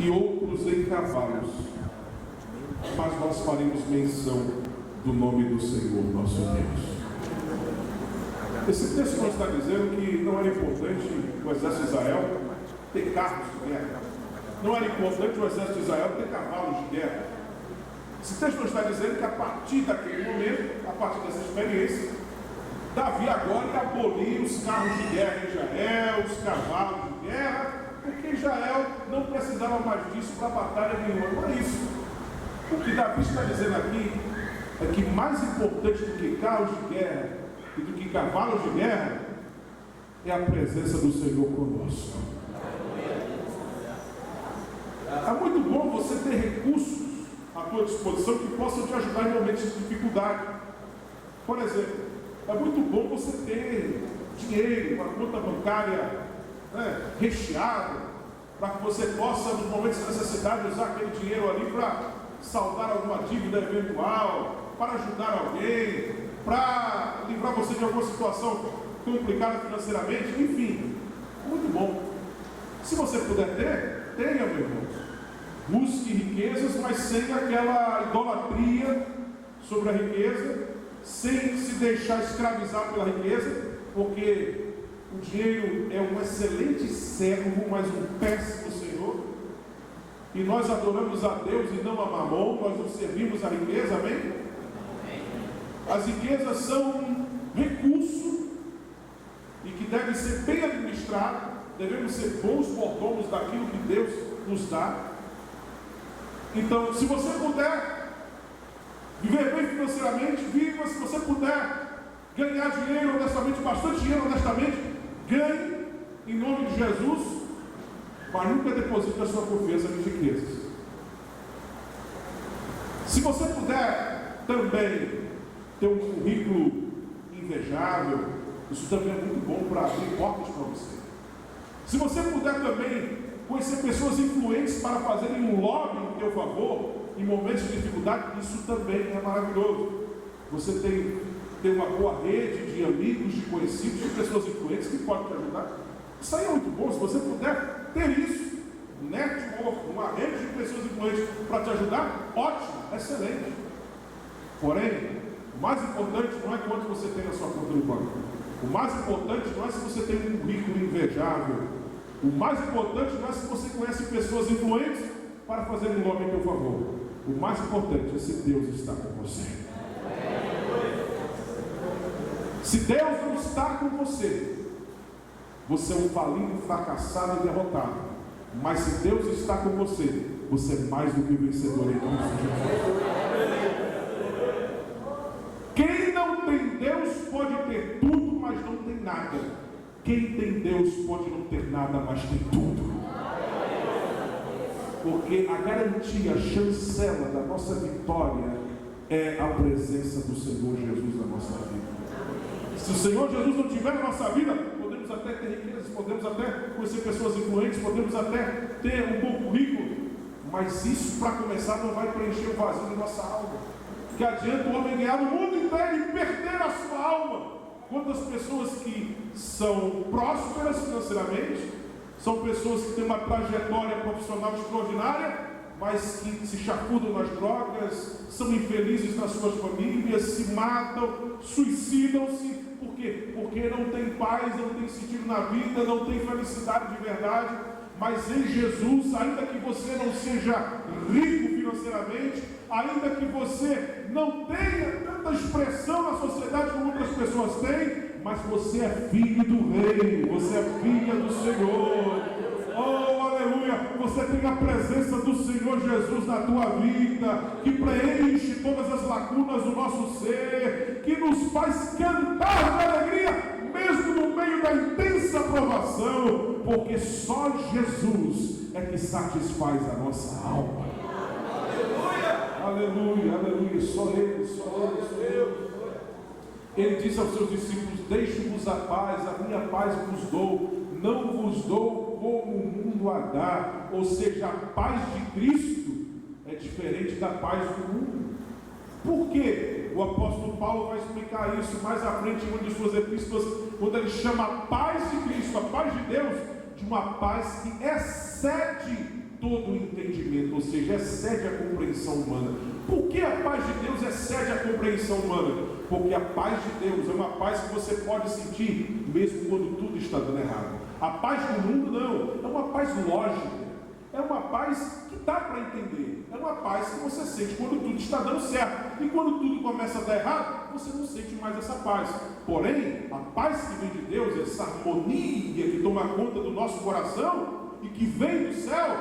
e outros em cavalos, mas nós faremos menção do nome do Senhor nosso Deus. Esse texto não está dizendo que não era importante o exército de Israel ter carros de guerra. Não era importante o exército de Israel ter cavalos de guerra. Esse texto não está dizendo que a partir daquele momento, a partir dessa experiência, Davi agora ia abolir os carros de guerra em Israel, os cavalos de guerra, porque Israel não precisava mais disso para batalha nenhuma. Não é isso. O que Davi está dizendo aqui é que mais importante do que carros de guerra e do que cavalos de guerra é a presença do Senhor conosco. É muito bom você ter recursos à tua disposição que possam te ajudar em momentos de dificuldade. Por exemplo, é muito bom você ter dinheiro, uma conta bancária recheada, para que você possa, nos momentos de necessidade, usar aquele dinheiro ali para saldar alguma dívida eventual, para ajudar alguém, para livrar você de alguma situação complicada financeiramente, enfim, muito bom. Se você puder ter, tenha, meu irmão. Busque riquezas, mas sem aquela idolatria sobre a riqueza, sem se deixar escravizar pela riqueza, porque o dinheiro é um excelente servo, mas um péssimo senhor. E nós adoramos a Deus e não a Mamon, nós não servimos a riqueza, amém? As riquezas são um recurso e que deve ser bem administrado, devemos ser bons mordomos daquilo que Deus nos dá. Então, se você puder viver bem financeiramente, viva. Se você puder ganhar dinheiro honestamente, bastante dinheiro honestamente, ganhe em nome de Jesus, mas nunca deposite a sua confiança em riquezas. Se você puder também ter um currículo invejável, isso também é muito bom para abrir portas para você. Se você puder também conhecer pessoas influentes para fazerem um lobby em teu favor, em momentos de dificuldade, isso também é maravilhoso. Você tem uma boa rede de amigos, de conhecidos, de pessoas influentes que podem te ajudar. Isso aí é muito bom. Se você puder ter isso, network, uma rede de pessoas influentes para te ajudar, ótimo, excelente. Porém, o mais importante não é quanto você tem na sua conta do banco. O mais importante não é se você tem um currículo invejável. O mais importante não é se você conhece pessoas influentes para fazer um nome em teu favor. O mais importante é se Deus está com você. Se Deus não está com você, você é um falido, fracassado e derrotado. Mas se Deus está com você, você é mais do que vencedor em Cristo Jesus. Quem não tem Deus pode ter tudo, mas não tem nada. Quem tem Deus pode não ter nada, mas tem tudo. Porque a garantia, a chancela da nossa vitória é a presença do Senhor Jesus na nossa vida. Se o Senhor Jesus não tiver na nossa vida, podemos até ter riquezas, podemos até conhecer pessoas influentes, podemos até ter um bom currículo, mas isso, para começar, não vai preencher o vazio de nossa alma. Que adianta o homem ganhar o mundo inteiro e perder a sua alma? Quantas pessoas que são prósperas financeiramente, são pessoas que têm uma trajetória profissional extraordinária, mas que se chafurdam nas drogas, são infelizes nas suas famílias, se matam, suicidam-se. Por quê? Porque não tem paz, não tem sentido na vida, não tem felicidade de verdade. Mas em Jesus, ainda que você não seja rico financeiramente, ainda que você não tenha tanta expressão na sociedade como outras pessoas têm, mas você é filho do Rei, você é filha do Senhor. Oh, aleluia! Você tem a presença do Senhor Jesus na tua vida, que preenche todas as lacunas do nosso ser, que nos faz cantar de alegria, mesmo no meio da intensa provação, porque só Jesus é que satisfaz a nossa alma. Aleluia, aleluia, só Ele, só Ele, só Ele. Ele disse aos seus discípulos: deixe-vos a paz, a minha paz vos dou, não vos dou como o mundo a dá. Ou seja, a paz de Cristo é diferente da paz do mundo. Por quê? O apóstolo Paulo vai explicar isso mais à frente em uma de suas epístolas, quando ele chama a paz de Cristo, a paz de Deus, de uma paz que excede todo o entendimento. ou seja, excede a compreensão humana. Por que a paz de Deus excede a compreensão humana? Porque a paz de Deus é uma paz que você pode sentir mesmo quando tudo está dando errado. A paz do mundo não, é uma paz lógica, é uma paz que dá para entender, é uma paz que você sente quando tudo está dando certo, e quando tudo começa a dar errado, você não sente mais essa paz. Porém, a paz que vem de Deus, essa harmonia que toma conta do nosso coração e que vem do céu,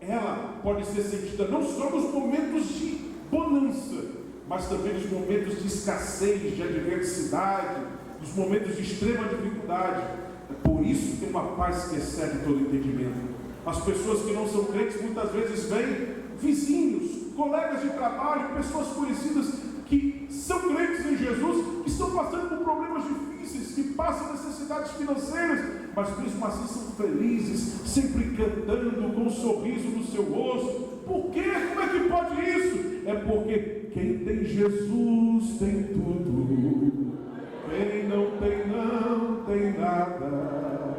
ela pode ser sentida não só nos momentos de bonança, mas também nos momentos de escassez, de adversidade, nos momentos de extrema dificuldade. É por isso que tem uma paz que excede todo entendimento. As pessoas que não são crentes muitas vezes veem vizinhos, colegas de trabalho, pessoas conhecidas que são crentes em Jesus, que estão passando por problemas difíceis, que passam necessidades financeiras, mas mesmo assim são felizes, sempre cantando, com um sorriso no seu rosto. Por quê? Como é que pode isso? É porque quem tem Jesus tem tudo, quem não tem nada.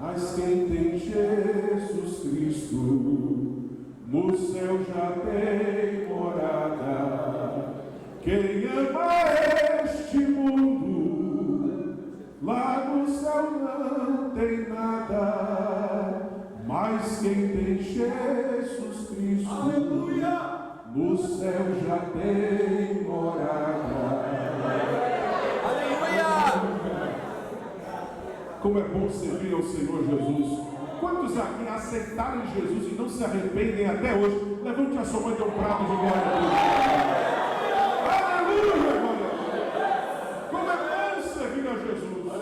Mas quem tem Jesus Cristo, no céu já tem morada. Quem ama este mundo, lá no céu não tem nada. Mas quem tem Jesus Cristo, aleluia, no céu já tem morada. Como é bom servir ao Senhor Jesus. Quantos aqui aceitaram Jesus e não se arrependem até hoje? Levante a sua mão e dê um prato de glória a Deus. Aleluia, glória a Deus. Como é bom servir a Jesus.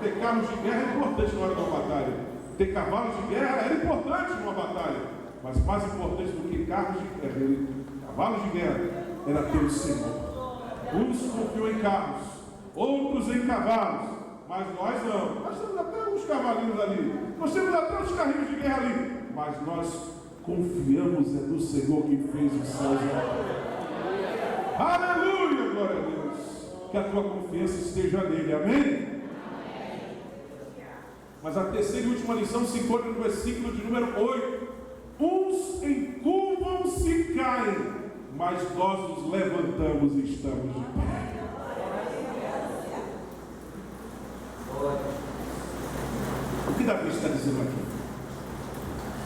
Ter carros de guerra é importante na hora da batalha. Ter cavalos de guerra era importante numa batalha. Mas mais importante do que carros de guerra, cavalos de guerra, era ter o Senhor. Uns confiam em carros, outros em cavalos. Mas nós não. Nós temos até uns cavalinhos ali. Nós temos até uns carrinhos de guerra ali. Mas nós confiamos no Senhor que fez os céus e a terra. Aleluia, glória a Deus. Que a tua confiança esteja nele. Amém? Mas a terceira e última lição se encontra no versículo de número 8. Uns encurvam-se e caem, mas nós nos levantamos e estamos de pé. O que Davi está dizendo aqui?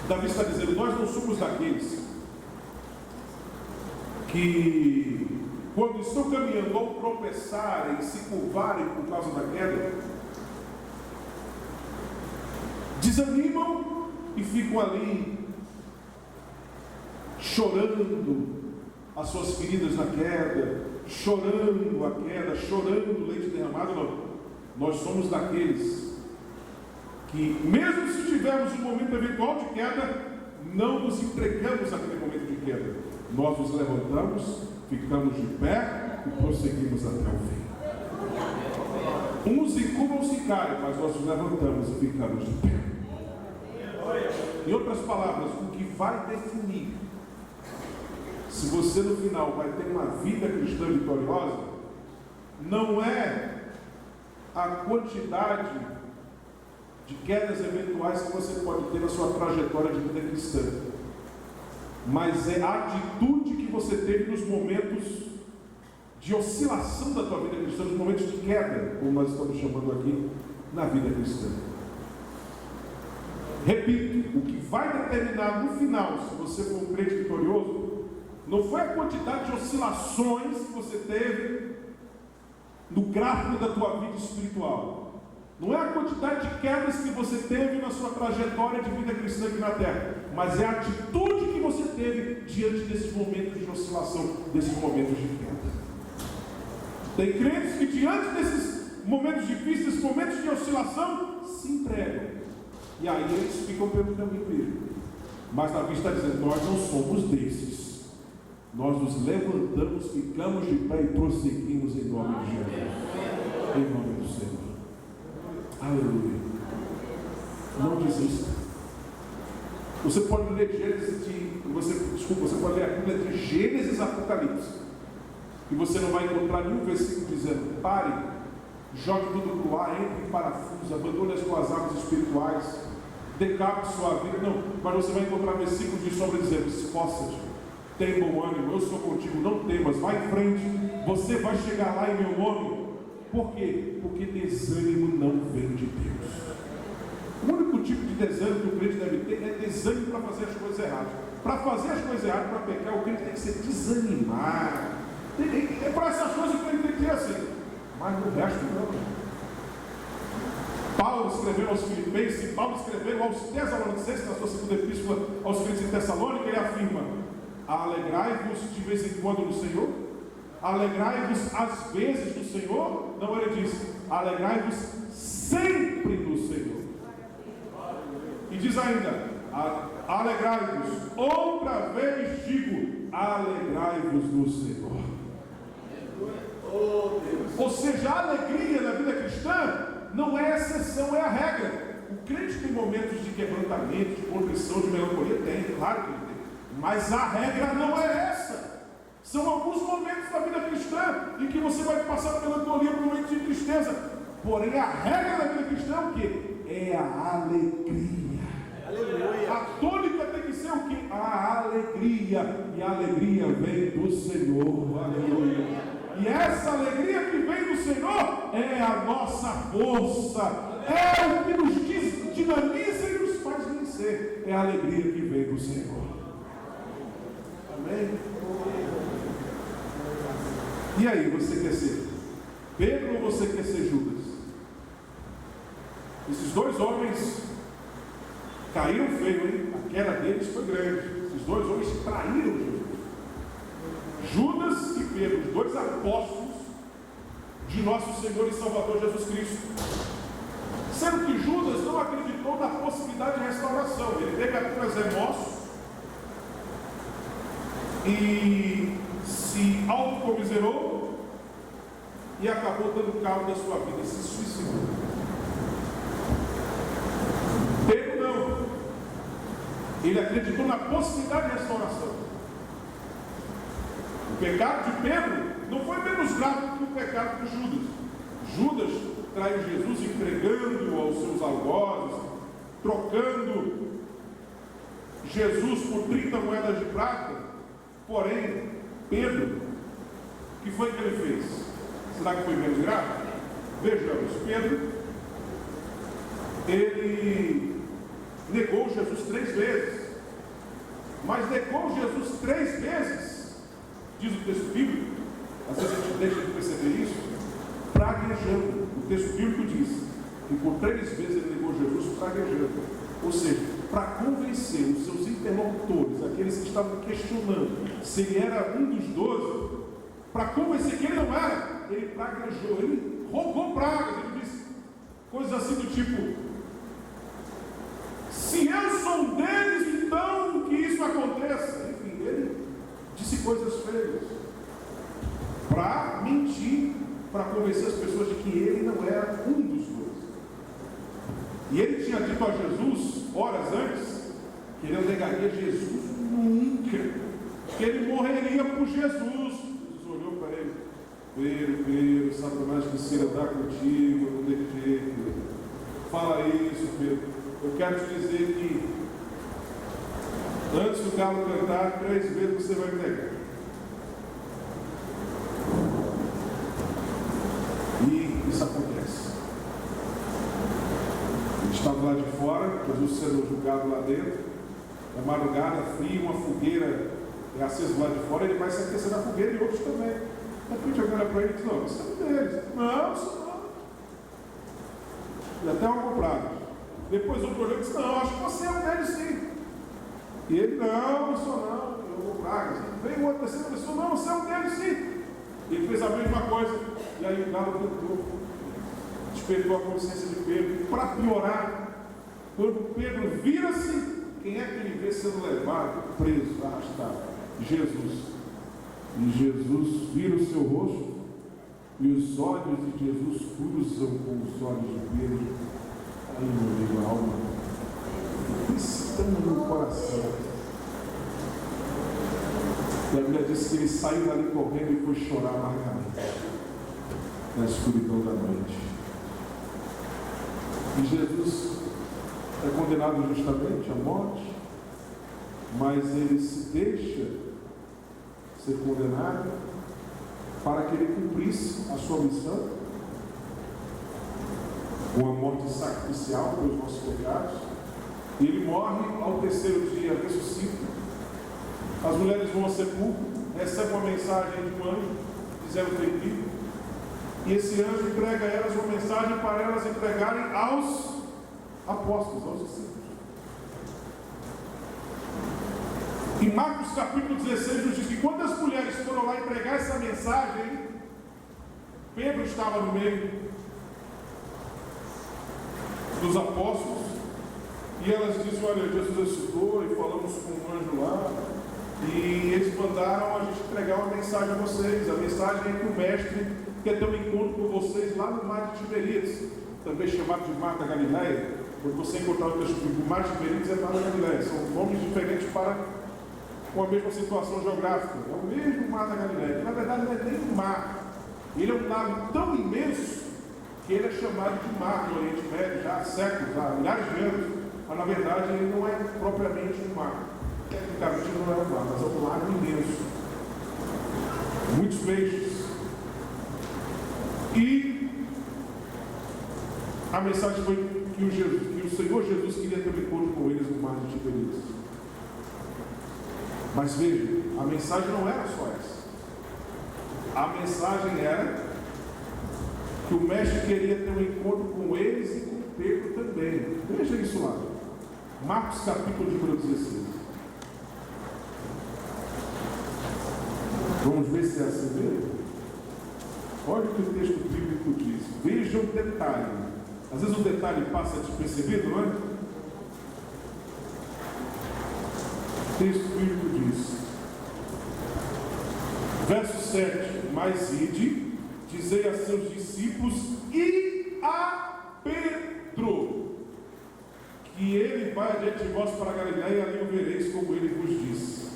Davi está dizendo: nós não somos daqueles que, quando estão caminhando, ao tropeçarem, se curvarem por causa da queda, desanimam e ficam ali chorando as suas feridas na queda, chorando a queda, chorando o leite derramado. Não. Nós somos daqueles que, mesmo se tivermos um momento eventual de queda, não nos entregamos àquele momento de queda. Nós nos levantamos, ficamos de pé e prosseguimos até o fim. Uns encurvam-se e caem, mas nós nos levantamos e ficamos de pé. Em outras palavras, o que vai definir se você no final vai ter uma vida cristã vitoriosa não é a quantidade de quedas eventuais que você pode ter na sua trajetória de vida cristã, mas é a atitude que você teve nos momentos de oscilação da tua vida cristã, nos momentos de queda, como nós estamos chamando aqui, na vida cristã. Repito, o que vai determinar no final se você for um crente vitorioso não foi a quantidade de oscilações que você teve no gráfico da tua vida espiritual. Não é a quantidade de quedas que você teve na sua trajetória de vida cristã aqui na terra, mas é a atitude que você teve diante desses momentos de oscilação, desses momentos de queda. Tem crentes que diante desses momentos difíceis, desses momentos de oscilação, se entregam. E aí eles ficam pelo caminho dele. Mas Davi está dizendo: nós não somos desses. Nós nos levantamos, ficamos de pé e prosseguimos em nome de Jesus. Em nome do Senhor. Aleluia. Não desista. Você pode ler você pode ler a Bíblia de Gênesis a Apocalipse, e você não vai encontrar nenhum versículo dizendo: pare, jogue tudo para o ar, entre em parafuso, abandone as suas armas espirituais, decape sua vida. Não, mas você vai encontrar versículos de sobre dizendo: esforça-te, tem bom ânimo, eu sou contigo, não temas, vai em frente, você vai chegar lá em meu nome. Por quê? Porque desânimo não vem de Deus. O único tipo de desânimo que o crente deve ter é desânimo para fazer as coisas erradas. Para fazer as coisas erradas, para pecar, o crente tem que ser desanimado. É para essas coisas que o crente tem que ser assim. Mas no resto não. Paulo escreveu aos Filipenses, e Paulo escreveu aos Tessalonicenses, na sua segunda epístola aos Crentes em Tessalônica, ele afirma: alegrai-vos de vez em quando no Senhor, alegrai-vos às vezes no Senhor. Não, ele diz: alegrai-vos sempre no Senhor. E diz ainda: alegrai-vos, outra vez digo, alegrai-vos no Senhor. Ou seja, a alegria na vida cristã não é a exceção, é a regra. O crente tem momentos de quebrantamento, de contrição, de melancolia, tem, claro que ele tem. Mas a regra não é essa. São alguns momentos da vida cristã em que você vai passar por melancolia, por momentos de tristeza. Porém, a regra da vida cristã é o quê? É a alegria. Aleluia. A tônica tem que ser o quê? A alegria. E a alegria vem do Senhor. Aleluia. E essa alegria que vem do Senhor é a nossa força, é o que nos dinamiza e nos faz vencer. É a alegria que vem do Senhor. Amém? E aí, você quer ser Pedro ou você quer ser Judas? Esses dois homens caíram feio, hein? A queda deles foi grande. Esses dois homens traíram Jesus. Judas e Pedro, os dois apóstolos de nosso Senhor e Salvador Jesus Cristo. Sendo que Judas não acreditou na possibilidade de restauração. Ele teve apenas remorso e se autocomiserou e acabou dando cabo da sua vida, se suicidou. Pedro não. Ele acreditou na possibilidade de restauração. O pecado de Pedro não foi menos grave que o pecado de Judas. Judas traiu Jesus entregando-o aos seus algozes, trocando Jesus por 30 moedas de prata. Porém, Pedro, o que foi que ele fez? Será que foi menos grave? Vejamos, Pedro, ele negou Jesus 3 vezes. Mas negou Jesus 3 vezes, diz o texto bíblico, às vezes a gente deixa de perceber isso, praguejando. O texto bíblico diz que por 3 vezes ele negou Jesus praguejando. Ou seja, para convencer os seus interlocutores, aqueles que estavam questionando se ele era um dos 12, para convencer que ele não era, ele praguejou, ele rogou pragas, ele disse coisas assim do tipo: se eu sou um deles, então que isso aconteça. Enfim, ele disse coisas feias para mentir, para convencer as pessoas de que ele não era um dos 12. E ele tinha dito a Jesus, horas antes, que ele não negaria Jesus nunca, que ele morreria por Jesus. Jesus olhou para ele: Pedro, Satanás quisera dar contigo, não tem jeito. Fala isso, Pedro. Eu quero te dizer que antes do galo cantar, 3 vezes você vai me negar. E isso acontece. Ele estava lá de fora, Jesus sendo julgado lá dentro. Na madrugada, frio, uma fogueira é acesa lá de fora, ele vai se aquecer na fogueira e outros também. De repente eu olho para ele e diz: não, você é um deles. Não, isso não. E até uma comprada. Depois outro olhou e disse: não, acho que você é um deles sim. E ele: não, isso não, eu vou pragas. Veio uma terceira pessoa: não, você é um deles sim. E ele fez a mesma coisa. E aí o galo cantou, despertou a consciência de Pedro. Para piorar, quando Pedro vira-se, quem é que ele vê sendo levado, preso, arrastado? Jesus. E Jesus vira o seu rosto, e os olhos de Jesus cruzam com os olhos de Pedro. Aí, meu amigo, a alma estando no coração. E a Bíblia diz que ele saiu dali correndo e foi chorar amargamente na escuridão da noite. E Jesus é condenado justamente à morte, mas ele se deixa ser condenado para que ele cumprisse a sua missão, uma morte sacrificial pelos nossos pecados, e ele morre ao terceiro dia, ressuscita. As mulheres vão ao sepulcro, recebem uma mensagem de um anjo, dizendo ter vivo, e esse anjo entrega a elas uma mensagem para elas entregarem aos apóstolos, aos discípulos. Em Marcos capítulo 16 nos diz que quando as mulheres foram lá entregar essa mensagem, Pedro estava no meio dos apóstolos, e elas dizem: olha, Jesus ressuscitou, e falamos com um anjo lá, e eles mandaram a gente entregar uma mensagem a vocês. A mensagem é que o mestre quer ter um encontro com vocês lá no mar de Tiberíades, também chamado de Mar da Galileia. Quando você encontrar o texto bíblico, Mar de Tiberíades é Mar da Galileia, são nomes diferentes para com a mesma situação geográfica. É o mesmo Mar da Galileia, que na verdade não é nem um mar, ele é um lago tão imenso que ele é chamado de mar no Oriente Médio já há séculos, há milhares de anos, mas na verdade ele não é propriamente um mar. Tecnicamente não é um mar, mas é um lago imenso, muitos peixes. E a mensagem foi que o Senhor Jesus queria ter um encontro com eles no mar de Tiberíades. Mas veja, a mensagem não era só essa. A mensagem era que o mestre queria ter um encontro com eles e com Pedro também. Veja isso lá. Marcos capítulo número 16. Vamos ver se é assim mesmo. Olha o que o texto bíblico diz. Veja o detalhe. Às vezes o detalhe passa despercebido, não é? O texto bíblico diz, verso 7: mas ide, dizei a seus discípulos e a Pedro, que ele vai adiante de vós para a Galileia, e ali o vereis, como ele vos disse.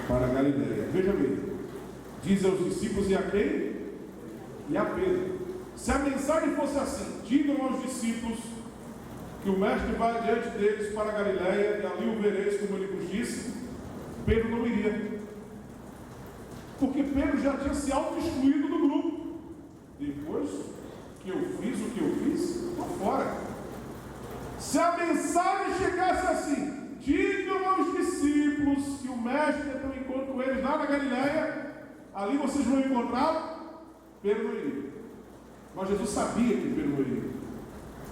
Para a Galileia. Veja bem, diz aos discípulos e a quem? E a Pedro. Se a mensagem fosse assim: digam aos discípulos que o mestre vai adiante deles para a Galileia, e ali o vereis, como ele vos disse, Pedro não iria. Porque Pedro já tinha se auto-excluído do grupo. Depois que eu fiz o que eu fiz, estou fora. Se a mensagem chegasse assim: digam aos discípulos que o mestre tem um encontro com eles lá na Galileia, ali vocês vão encontrar, Pedro não iria. Mas Jesus sabia que Pedro não iria.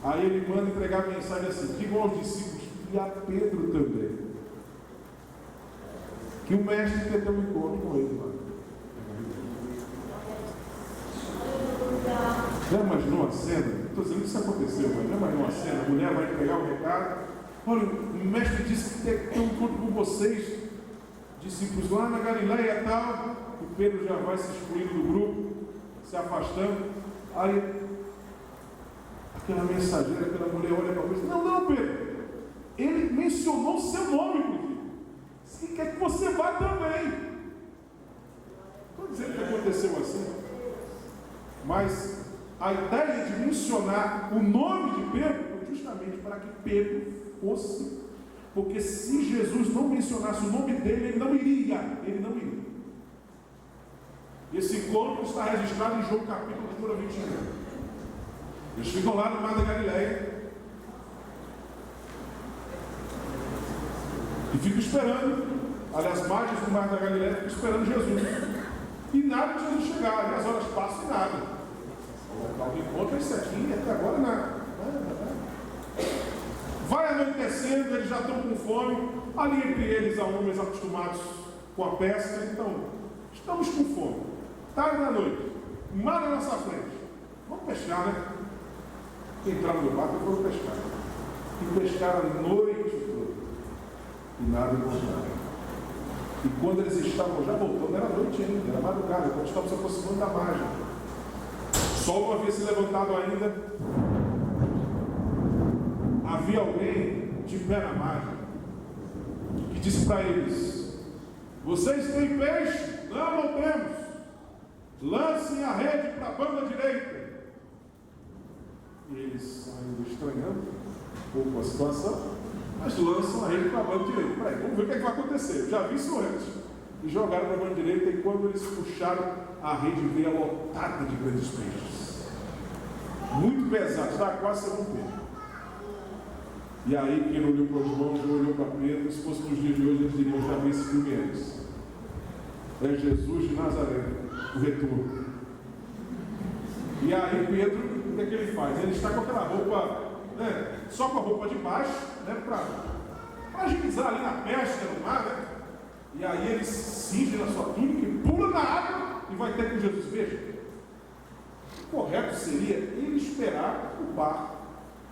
Aí ele manda entregar a mensagem assim: digam aos discípulos e a Pedro também, que o mestre quer ter um encontro com ele lá. Já imaginou a cena? Estou dizendo que isso aconteceu, mas já imaginou a cena? A mulher vai entregar o recado: olha, o mestre disse que quer ter um encontro com vocês, discípulos lá na Galileia e tal. E Pedro já vai se excluindo do grupo, se afastando. Aí aquela mensageira, aquela mulher olha para mim e diz: não, Pedro, ele mencionou o seu nome, inclusive. Se quer que você vá também. Estou dizendo que aconteceu assim. Mas a ideia de mencionar o nome de Pedro foi justamente para que Pedro fosse. Porque se Jesus não mencionasse o nome dele, ele não iria. Ele não iria. Esse encontro está registrado em João capítulo número 21. Eles ficam lá no Mar da Galileia e ficam esperando. Aliás, as margens do Mar da Galileia ficam esperando Jesus. E nada de Jesus chegar. E as horas passam e nada. O local do encontro é esse aqui, e até agora nada. Vai anoitecendo, eles já estão com fome. Ali entre eles há homens acostumados com a pesca. Então, estamos com fome. Tarde da noite. Mar na nossa frente. Vamos pescar, né? Entraram no barco e foram pescar. E pescaram a noite toda. E nada encontraram. E quando eles estavam já voltando, era noite ainda, era madrugada, quando estavam se aproximando da margem. O sol não havia se levantado ainda. Havia alguém de pé na margem que disse para eles: vocês têm peixe? Não temos. Lancem a rede para a banda direita. E eles, ainda estranhando um pouco a situação, mas lançam a rede para a banda direita. Peraí, vamos ver o que, é que vai acontecer. Eu já vi isso antes. E jogaram para a banda direita, e quando eles puxaram, a rede veio lotada de grandes peixes. Muito pesado, estava quase sem romper. E aí, quem olhou para os irmãos, olhou para Pedro. Se fosse nos dias de hoje, eles diriam: já vi esse filme antes. É Jesus de Nazaré, o retorno. E aí Pedro, o que é que ele faz? Ele está com aquela roupa, né, só com a roupa de baixo, né, para agilizar ali na pesca, no mar, né? E aí ele cinge na sua túnica e pula na água e vai ter com Jesus. Veja, o correto seria ele esperar o barco,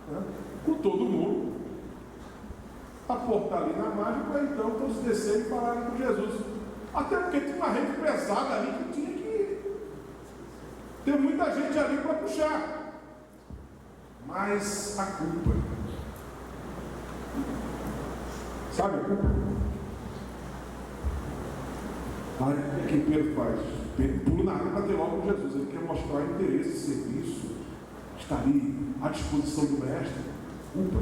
né, com todo mundo, aportar ali na margem, para então todos descerem e falarem com Jesus. Até porque tinha uma rede pesada ali que tinha que ter muita gente ali para puxar. Mas a culpa, sabe a culpa? Aí o que Pedro faz? Pedro pula na água para ter logo com Jesus. Ele quer mostrar interesse, serviço, está ali à disposição do mestre. Culpa.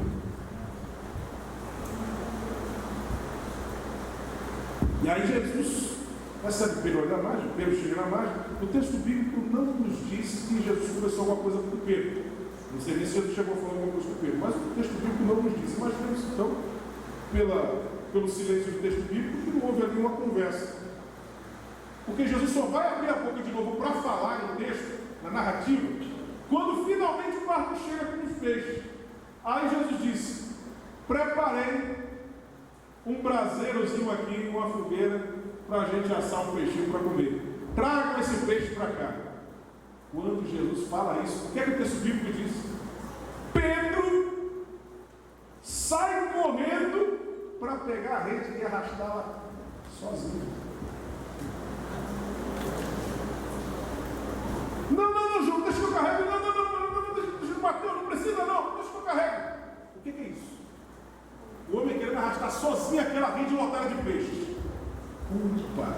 E aí Jesus recebe Pedro olha na margem, Pedro chega na margem. O texto bíblico não nos diz que Jesus começou alguma coisa com Pedro. Não sei nem se Jesus chegou a falar alguma coisa com Pedro, mas o texto bíblico não nos diz. Imaginemos então, pelo silêncio do texto bíblico, que não houve ali uma conversa. Porque Jesus só vai abrir a boca de novo para falar no texto, na narrativa, quando finalmente o barco chega com os peixes. Aí Jesus disse: preparei um braseirozinho aqui, uma fogueira, para a gente assar um peixinho para comer. Tragam esse peixe para cá. Quando Jesus fala isso, o que é que o texto bíblico diz? Pedro sai correndo para pegar a rede e arrastá-la sozinho. Não, João, deixa que eu carrego. Não, deixa que bateu, não precisa não, deixa que eu carrego. O que é isso? O homem querendo arrastar sozinho aquela rede lotada de peixes. Culpa.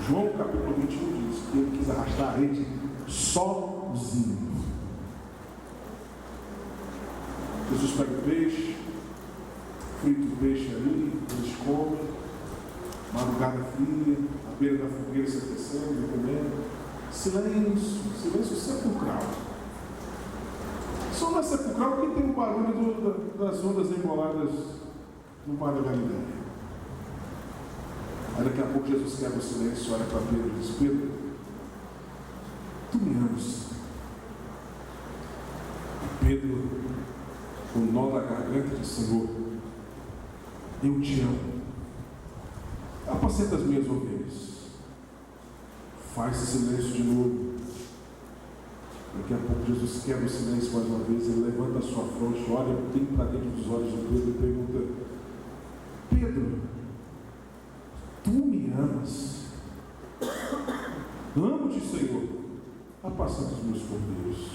João capítulo 21 diz que ele quis arrastar a rede sozinho. Jesus pega o peixe, frita o peixe ali, eles comem, madrugada fria, à beira da fogueira se aquecendo e comendo. Silêncio sepulcral. Só não é sepulcral porque tem o barulho das ondas emboladas no mar da Galileia. Aí daqui a pouco Jesus quebra o silêncio, olha para Pedro e diz: Pedro, tu me amas. E Pedro, com o nó da garganta, diz: Senhor, eu te amo. Apacenta as minhas ovelhas. Faz silêncio de novo. Daqui a pouco Jesus quebra o silêncio mais uma vez. Ele levanta a sua fronte, olha bem para dentro dos olhos de Pedro e pergunta: Pedro, tu me amas? Amo-te, Senhor. Apacenta os meus cordeiros.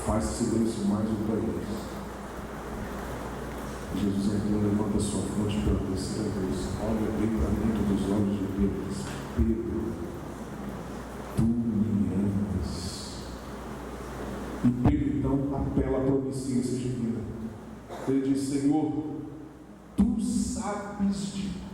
Faz silêncio mais outra vez. Jesus então levanta a sua fronte pela terceira vez. Olha bem para dentro dos olhos de Pedro e diz: Pedro, tu me amas. E Pedro então apela para a onisciência divina. Ele diz: Senhor, tu sabes de